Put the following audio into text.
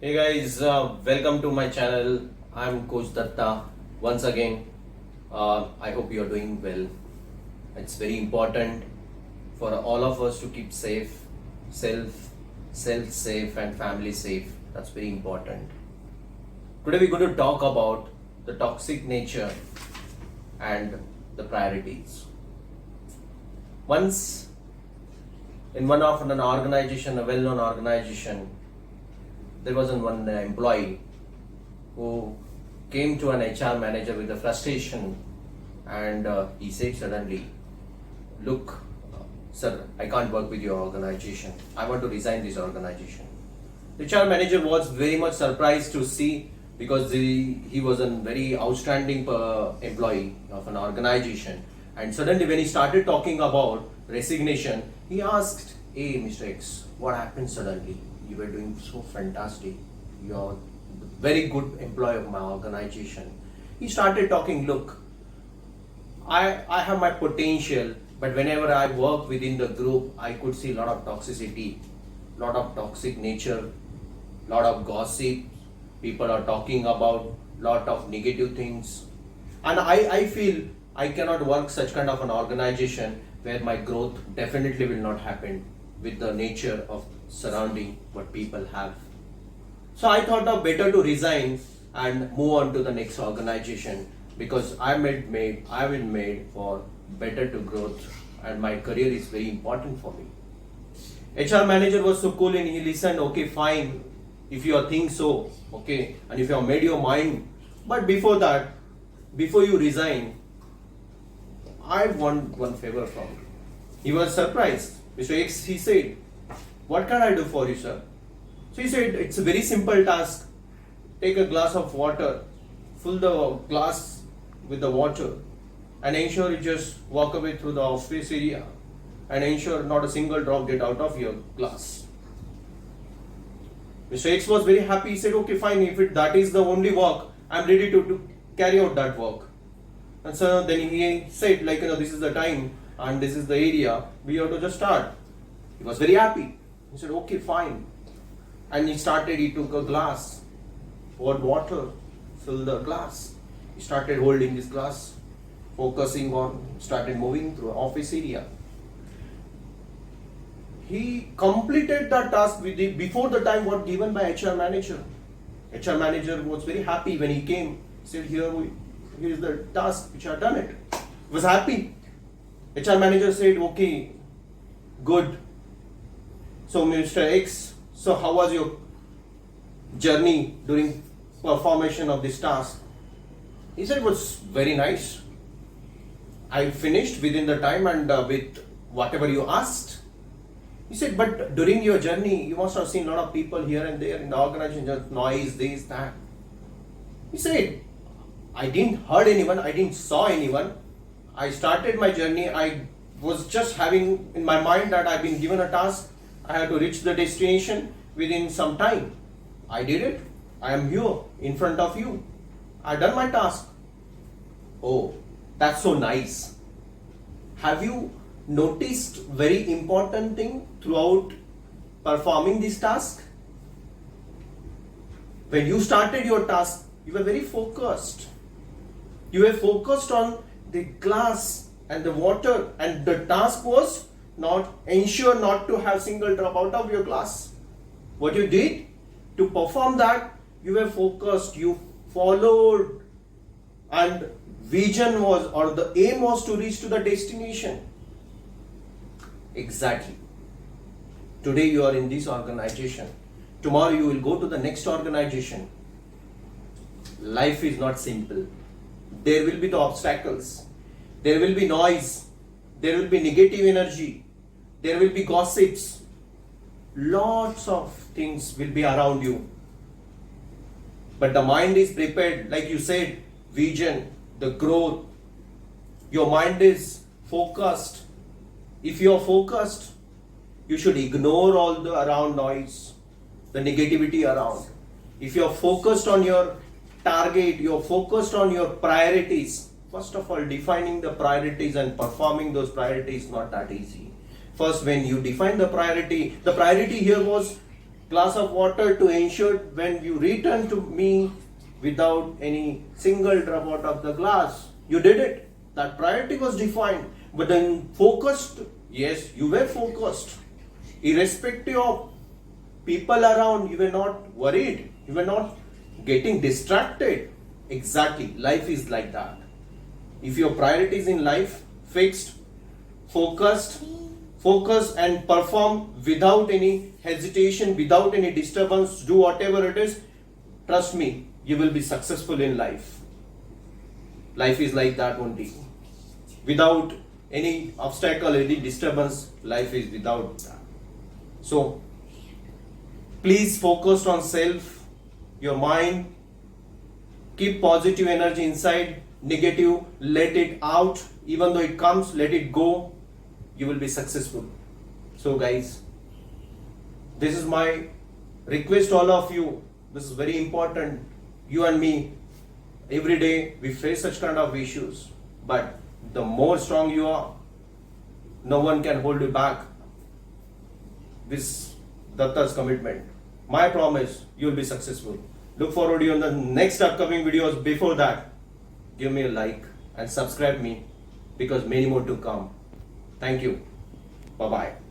Hey guys, welcome to my channel. I'm Coach Datta. Once again, I hope you're doing well. It's very important for all of us to keep safe, self safe, and family safe. That's very important. Today we're going to talk about the toxic nature and the priorities. Once in one of an organization, a well-known organization, there was one employee who came to an HR manager with a frustration, and he said suddenly, look, sir, I can't work with your organization. I want to resign this organization. The HR manager was very much surprised to see, because he was a very outstanding employee of an organization, and suddenly when he started talking about resignation, he asked, hey Mr. X, what happened suddenly? You were doing so fantastic. You're a very good employee of my organization. He started talking, look, I have my potential, but whenever I work within the group, I could see a lot of toxicity, lot of toxic nature, lot of gossip. People are talking about lot of negative things. And I feel I cannot work such kind of an organization where my growth definitely will not happen with the nature of surrounding what people have. So I thought of better to resign and move on to the next organization, because I've been made for better to growth, and my career is very important for me. HR manager was so cool and he listened, okay fine, if you are think so, okay, and if you have made your mind, but before that, before you resign, I want one favor from you. He was surprised. Mr. X, he said, what can I do for you, sir? So he said, it's a very simple task. Take a glass of water, fill the glass with the water, and ensure you just walk away through the office area, and ensure not a single drop get out of your glass. Mr. X was very happy. He said, okay, fine, if that is the only work, I'm ready to carry out that work. And so then he said, like, this is the time and this is the area, we have to just start. He was very happy. He said, okay, fine. And he took a glass, poured water, filled the glass. He started holding this glass, focusing on, started moving through office area. He completed that task before the time what given by HR manager. HR manager was very happy when he came. He said, here is the task which I have done it. He was happy. HR manager said, okay, good. So Mr. X, so how was your journey during performation of this task? He said, it was very nice. I finished within the time and with whatever you asked. He said, but during your journey, you must have seen a lot of people here and there in the organization, just noise, this, that. He said, I didn't heard anyone, I didn't saw anyone. I started my journey, I was just having in my mind that I've been given a task, I have to reach the destination within some time. I did it. I am here in front of you. I've done my task. Oh, that's so nice. Have you noticed very important thing throughout performing this task? When you started your task, you were very focused. You were focused on the glass and the water, and the task was ensure not to have single drop out of your glass. What you did to perform that, you were focused, you followed, and vision was, or the aim was to reach to the destination. Exactly. Today you are in this organization. Tomorrow you will go to the next organization. Life is not simple. There will be the obstacles. There will be noise. There will be negative energy. There will be gossips. Lots of things will be around you. But the mind is prepared, like you said, vision, the growth. Your mind is focused. If you are focused, you should ignore all the around noise, the negativity around. If you are focused on your target, you are focused on your priorities. First of all, defining the priorities and performing those priorities is not that easy. First, when you define the priority here was glass of water to ensure when you return to me without any single drop out of the glass. You did it. That priority was defined. But then focused, yes, you were focused. Irrespective of people around, you were not worried. You were not getting distracted. Exactly. Life is like that. If your priorities in life fixed, focused, focus and perform without any hesitation, without any disturbance, do whatever it is, trust me, you will be successful in life. Life is like that only. Without any obstacle, any disturbance, life is without that. So, please focus on self, your mind, keep positive energy inside, negative, let it out, even though it comes, let it go, you will be successful. So guys, this is my request all of you. This is very important. You and me, every day we face such kind of issues, but the more strong you are, no one can hold you back. This Datta's commitment. My promise, you will be successful. Look forward to you on the next upcoming videos. Before that, give me a like and subscribe me because many more to come. Thank you. Bye-bye.